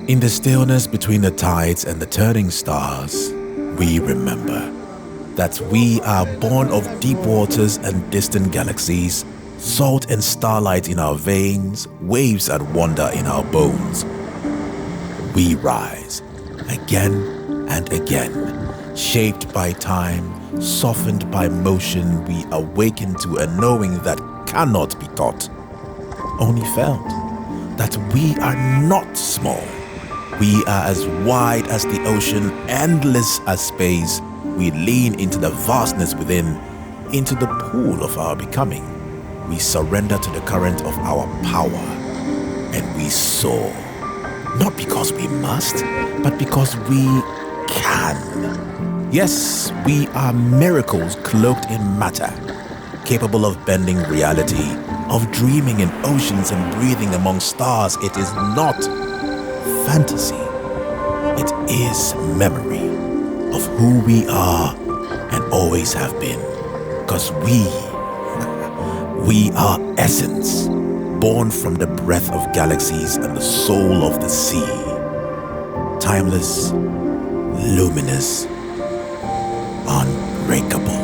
In the stillness between the tides and the turning stars, we remember that we are born of deep waters and distant galaxies, salt and starlight in our veins, waves and wonder in our bones. We rise again and again, shaped by time, softened by motion. We awaken to a knowing that cannot be taught, only felt, that we are not small. We are as wide as the ocean, endless as space. We lean into the vastness within, into the pool of our becoming. We surrender to the current of our power, and we soar. Not because we must, but because we can. Yes, we are miracles cloaked in matter, capable of bending reality, of dreaming in oceans and breathing among stars. It is not fantasy. It is memory of who we are and always have been. Because we are essence, born from the breath of galaxies and the soul of the sea. Timeless, luminous, unbreakable.